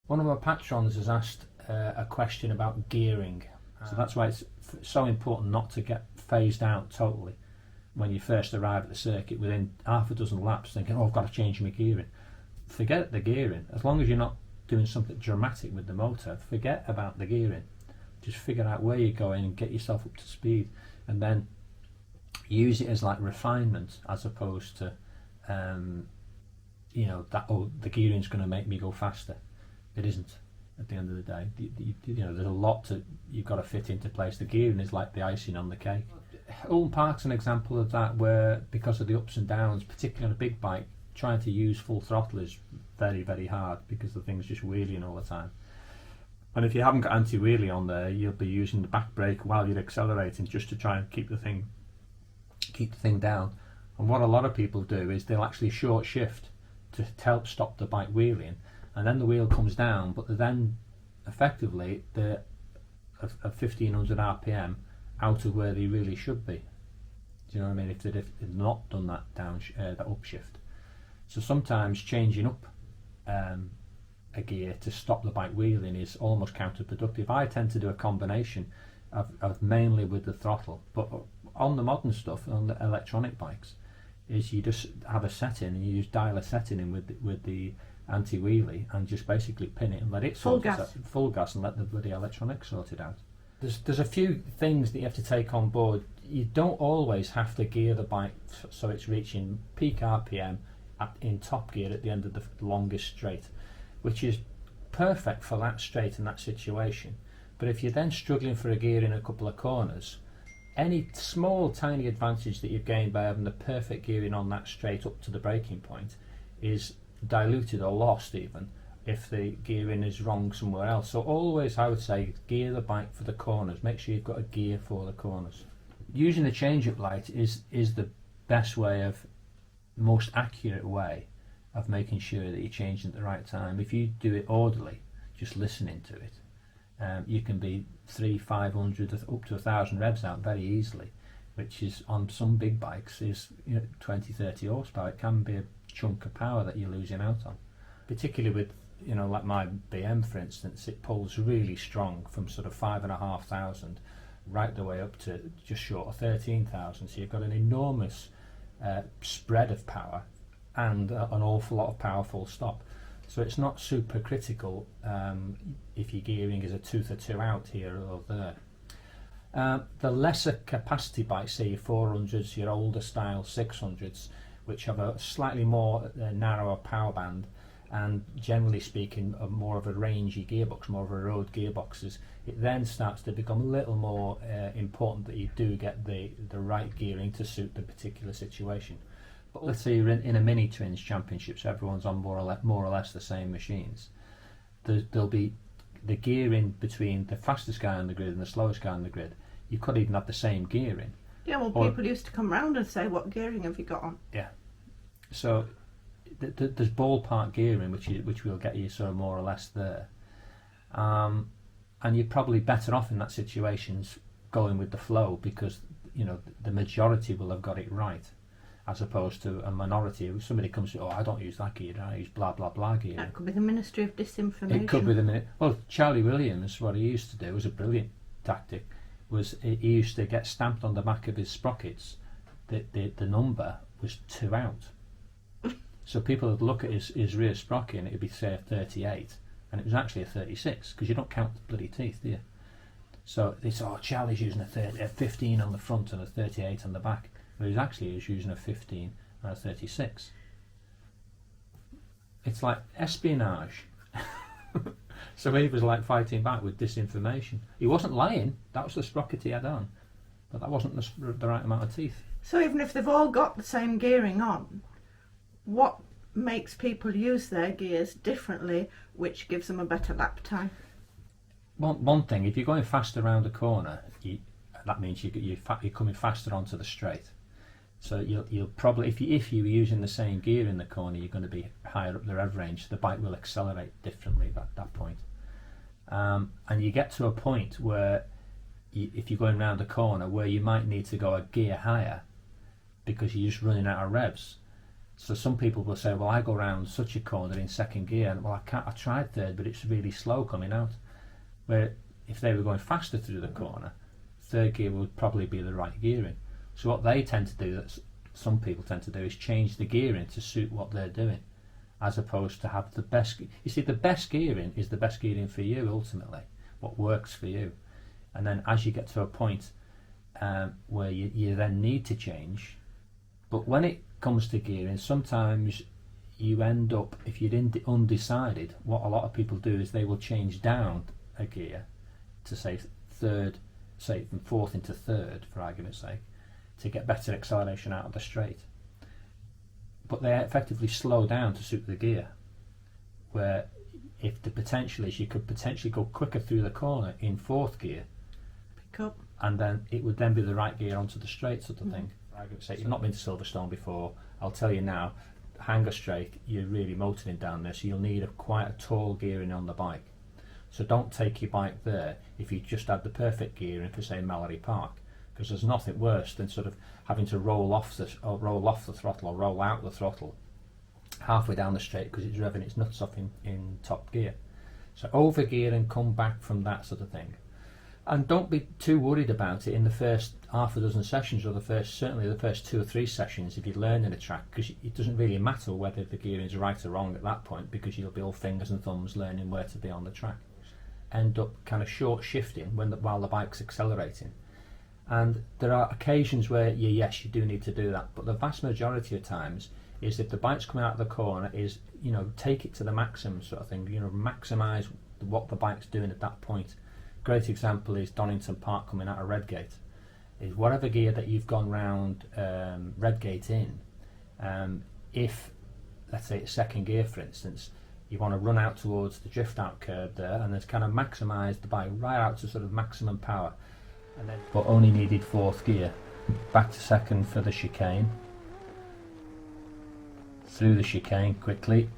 One of my patrons has asked a question about gearing. So that's why it's so important not to get phased out totally when you first arrive at the circuit within half a dozen laps thinking, oh, I've got to change my gearing. Forget the gearing. As long as you're not doing something dramatic with the motor, forget about the gearing. Just figure out where you're going and get yourself up to speed, and then use it as like refinement as opposed to that, oh, the gearing's going to make me go faster. It isn't. At the end of the day, there's a lot you've got to fit into place. The gearing is like the icing on the cake. Oulton Park's an example of that, where because of the ups and downs, particularly on a big bike, trying to use full throttle is very, very hard because the thing's just wheeling all the time. And if you haven't got anti-wheelie on there, you'll be using the back brake while you're accelerating just to try and keep the thing down. And what a lot of people do is they'll actually short shift to help stop the bike wheeling, and then the wheel comes down, but then effectively they're at 1500 RPM out of where they really should be. Do you know what I mean? If they'd not done that that upshift. So sometimes changing up a gear to stop the bike wheeling is almost counterproductive. I tend to do a combination of mainly with the throttle, but on the modern stuff, on the electronic bikes, is you just have a setting and you just dial a setting in with the anti-wheelie and just basically pin it and let it full gas and let the bloody electronics sort it out. There's a few things that you have to take on board. You don't always have to gear the bike so it's reaching peak RPM in top gear at the end of the longest straight, which is perfect for that straight and that situation. But if you're then struggling for a gear in a couple of corners, any small tiny advantage that you've gained by having the perfect gearing on that straight up to the braking point is diluted or lost even if the gearing is wrong somewhere else. So always, I would say, gear the bike for the corners. Make sure you've got a gear for the corners. Using the change-up light is the best way, of most accurate way of making sure that you're changing at the right time. If you do it orderly, just listening to it, you can be 300-500 up to 1,000 revs out very easily, which is on some big bikes is 20-30 horsepower. It can be a chunk of power that you're losing out on, particularly with like my BM, for instance. It pulls really strong from sort of 5,500 right the way up to just short of 13,000. So you've got an enormous spread of power and an awful lot of power full stop. So it's not super critical if your gearing is a tooth or two out here or there. The lesser capacity bikes, say your 400s, your older style 600s, which have a slightly more narrower power band and generally speaking more of a rangy gearbox, more of a road gearboxes, it then starts to become a little more important that you do get the right gearing to suit the particular situation. But let's say you're in a mini twins championships, everyone's on more or less the same machines. There'll be the gearing between the fastest guy on the grid and the slowest guy on the grid. You could even have the same gearing. Yeah, well, people used to come round and say, what gearing have you got on? Yeah. So there's ballpark gearing, which will get you sort of more or less there. And you're probably better off in that situation going with the flow, because the majority will have got it right, as opposed to a minority. If somebody comes to, I don't use that gear, I use blah blah blah gear. That could be the Ministry of Disinformation. It could be the minute. Well, Charlie Williams, what he used to do was a brilliant tactic. Was he used to get stamped on the back of his sprockets that the number was 2 out. So people would look at his rear sprocket and it would be, say, a 38, and it was actually a 36, because you don't count the bloody teeth, do you? So they said, Charlie's using a 15 on the front and a 38 on the back. But he was using a 15 and a 36. It's like espionage. So he was like fighting back with disinformation. He wasn't lying, that was the sprocket he had on, but that wasn't the right amount of teeth. So even if they've all got the same gearing on, what makes people use their gears differently, which gives them a better lap time? One thing, if you're going faster around a corner, that means you're coming faster onto the straight. So you'll probably, if you were using the same gear in the corner, you're going to be higher up the rev range, so the bike will accelerate differently at that point. And you get to a point where, if you're going around a corner, where you might need to go a gear higher because you're just running out of revs. So some people will say, well, I go round such a corner in second gear, and well, I tried third, but it's really slow coming out. Where if they were going faster through the corner, third gear would probably be the right gearing. So what they tend to do, that some people tend to do, is change the gearing to suit what they're doing, as opposed to have the best. You see, the best gearing is the best gearing for you ultimately, what works for you. And then as you get to a point where you then need to change, but when it comes to gearing, sometimes you end up, if you're undecided, what a lot of people do is they will change down a gear to say third, say from fourth into third, for argument's sake, to get better acceleration out of the straight. But they effectively slow down to suit the gear, where if the potential is you could potentially go quicker through the corner in fourth gear, Pick up. and then it would then be the right gear onto the straight sort of thing. For argument's sake, you've not been to Silverstone before, I'll tell you now, Hanger Straight, you're really motoring down there, so you'll need quite a tall gearing on the bike. So don't take your bike there if you just had the perfect gearing for, say, Mallory Park, because there's nothing worse than sort of having to roll off the throttle or roll out the throttle halfway down the straight because it's revving its nuts off in top gear. So overgear and come back from that sort of thing. And don't be too worried about it in the first half a dozen sessions, or certainly the first 2 or 3 sessions if you're learning a track, because it doesn't really matter whether the gearing is right or wrong at that point, because you'll be all fingers and thumbs learning where to be on the track. End up kind of short shifting while the bike's accelerating. And there are occasions where yes, you do need to do that, but the vast majority of times is if the bike's coming out of the corner is, take it to the maximum sort of thing, maximise what the bike's doing at that point. Great example is Donington Park coming out of Redgate. Is whatever gear that you've gone round Redgate in, if, let's say it's second gear for instance, you want to run out towards the drift out curve there and then kind of maximise the bike right out to sort of maximum power, and then but only needed fourth gear, back to second for the chicane, through the chicane quickly,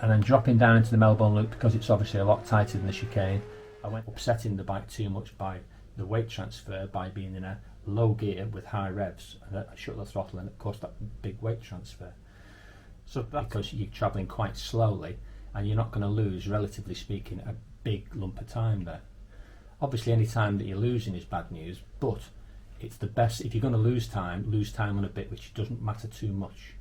and then dropping down into the Melbourne Loop because it's obviously a lot tighter than the chicane. I went upsetting the bike too much by the weight transfer by being in a low gear with high revs, and I shut the throttle and it caused that big weight transfer. So that's because you're travelling quite slowly and you're not going to lose, relatively speaking, a big lump of time there. Obviously any time that you're losing is bad news, but it's the best. If you're going to lose time on a bit which doesn't matter too much,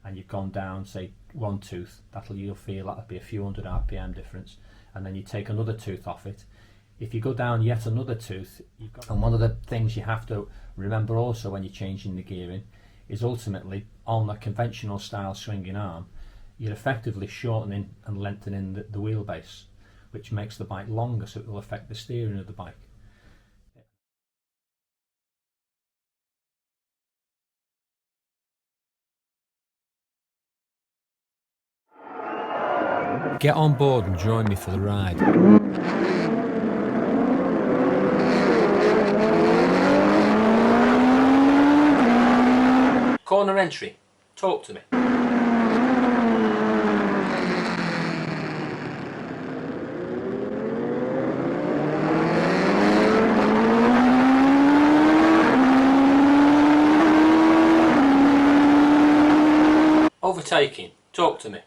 and you've gone down say one tooth, you'll feel that'll be a few hundred RPM difference, and then you take another tooth off it. If you go down yet another tooth, and one of the things you have to remember also when you're changing the gearing is ultimately on a conventional style swinging arm, you're effectively shortening and lengthening the wheelbase, which makes the bike longer, so it will affect the steering of the bike. Get on board and join me for the ride. Corner entry. Talk to me. Overtaking. Talk to me.